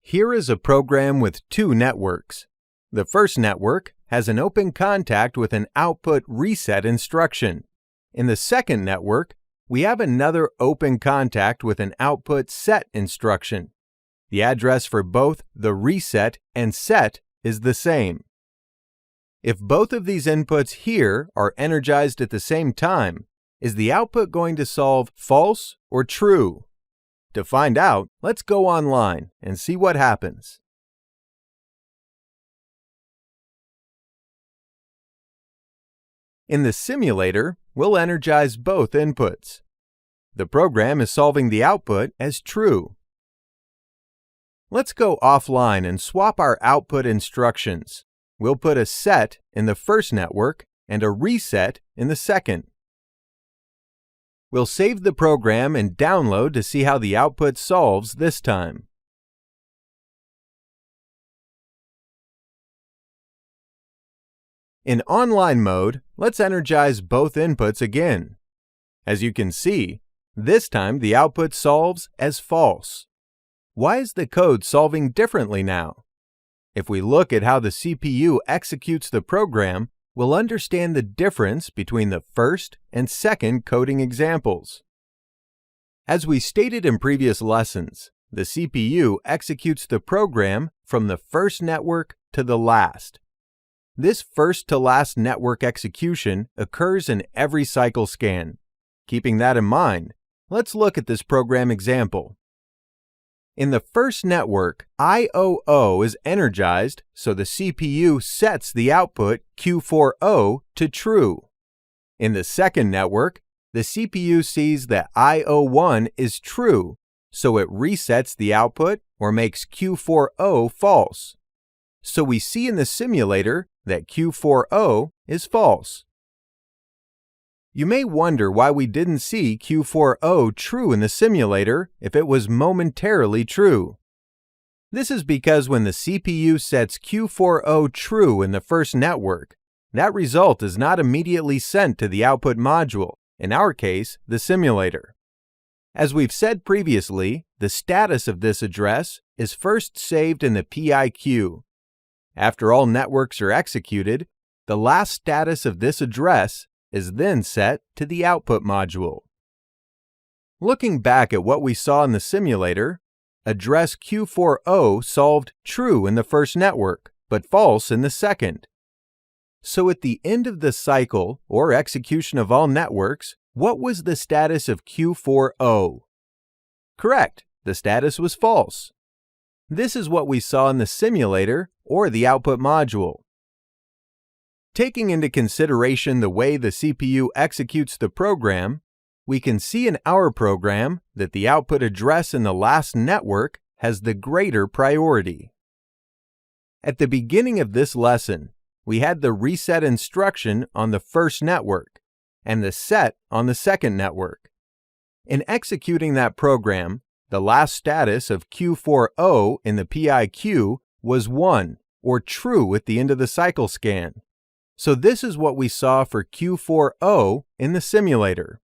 Here is a program with two networks. The first network has an open contact with an output reset instruction. In the second network, we have another open contact with an output set instruction. The address for both the reset and set is the same. If both of these inputs here are energized at the same time, is the output going to solve false or true? To find out, let's go online and see what happens. In the simulator, we'll energize both inputs. The program is solving the output as true. Let's go offline and swap our output instructions. We'll put a set in the first network and a reset in the second. We'll save the program and download to see how the output solves this time. In online mode, let's energize both inputs again. As you can see, this time the output solves as false. Why is the code solving differently now? If we look at how the CPU executes the program, we'll understand the difference between the first and second coding examples. As we stated in previous lessons, the CPU executes the program from the first network to the last. This first-to-last network execution occurs in every cycle scan. Keeping that in mind, let's look at this program example. In the first network, IOO is energized, so the CPU sets the output Q4O to true. In the second network, the CPU sees that IO1 is true, so it resets the output or makes Q4O false. So we see in the simulator that Q4O is false. You may wonder why we didn't see Q4O true in the simulator if it was momentarily true. This is because when the CPU sets Q4O true in the first network, that result is not immediately sent to the output module, in our case, the simulator. As we've said previously, the status of this address is first saved in the PI queue. After all networks are executed, the last status of this address is then set to the output module. Looking back at what we saw in the simulator, address Q4O solved true in the first network, but false in the second. So at the end of the cycle, or execution of all networks, what was the status of Q4O? Correct, the status was false. This is what we saw in the simulator, or the output module. Taking into consideration the way the CPU executes the program, we can see in our program that the output address in the last network has the greater priority. At the beginning of this lesson, we had the reset instruction on the first network and the set on the second network. In executing that program, the last status of Q4O in the PI queue was 1, or true at the end of the cycle scan. So this is what we saw for Q4O in the simulator.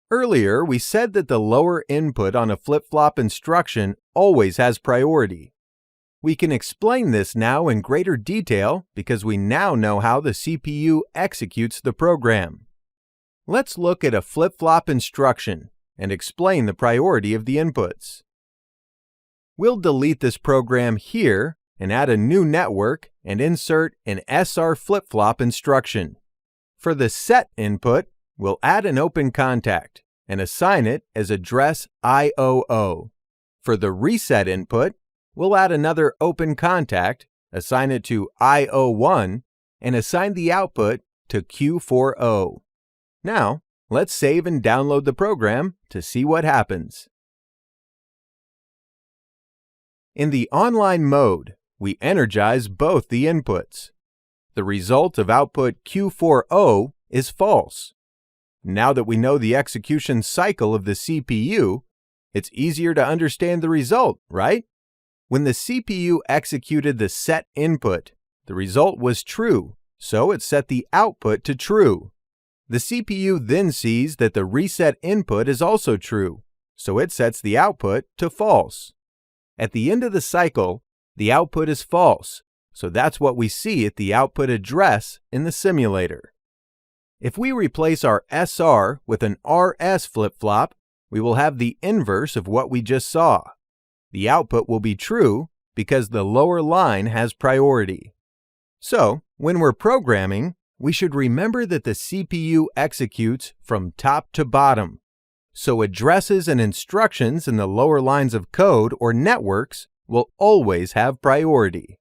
Earlier, we said that the lower input on a flip-flop instruction always has priority. We can explain this now in greater detail because we now know how the CPU executes the program. Let's look at a flip-flop instruction and explain the priority of the inputs. We'll delete this program here and add a new network and insert an SR flip-flop instruction. For the set input, we'll add an open contact and assign it as address IOO. For the reset input, we'll add another open contact, assign it to IO1, and assign the output to Q4O. Now, let's save and download the program to see what happens. In the online mode, we energize both the inputs. The result of output Q4O is false. Now that we know the execution cycle of the CPU, it's easier to understand the result, right? When the CPU executed the set input, the result was true, so it set the output to true. The CPU then sees that the reset input is also true, so it sets the output to false. At the end of the cycle, the output is false, so that's what we see at the output address in the simulator. If we replace our SR with an RS flip-flop, we will have the inverse of what we just saw. The output will be true because the lower line has priority. So, when we're programming, we should remember that the CPU executes from top to bottom. So addresses and instructions in the lower lines of code or networks will always have priority.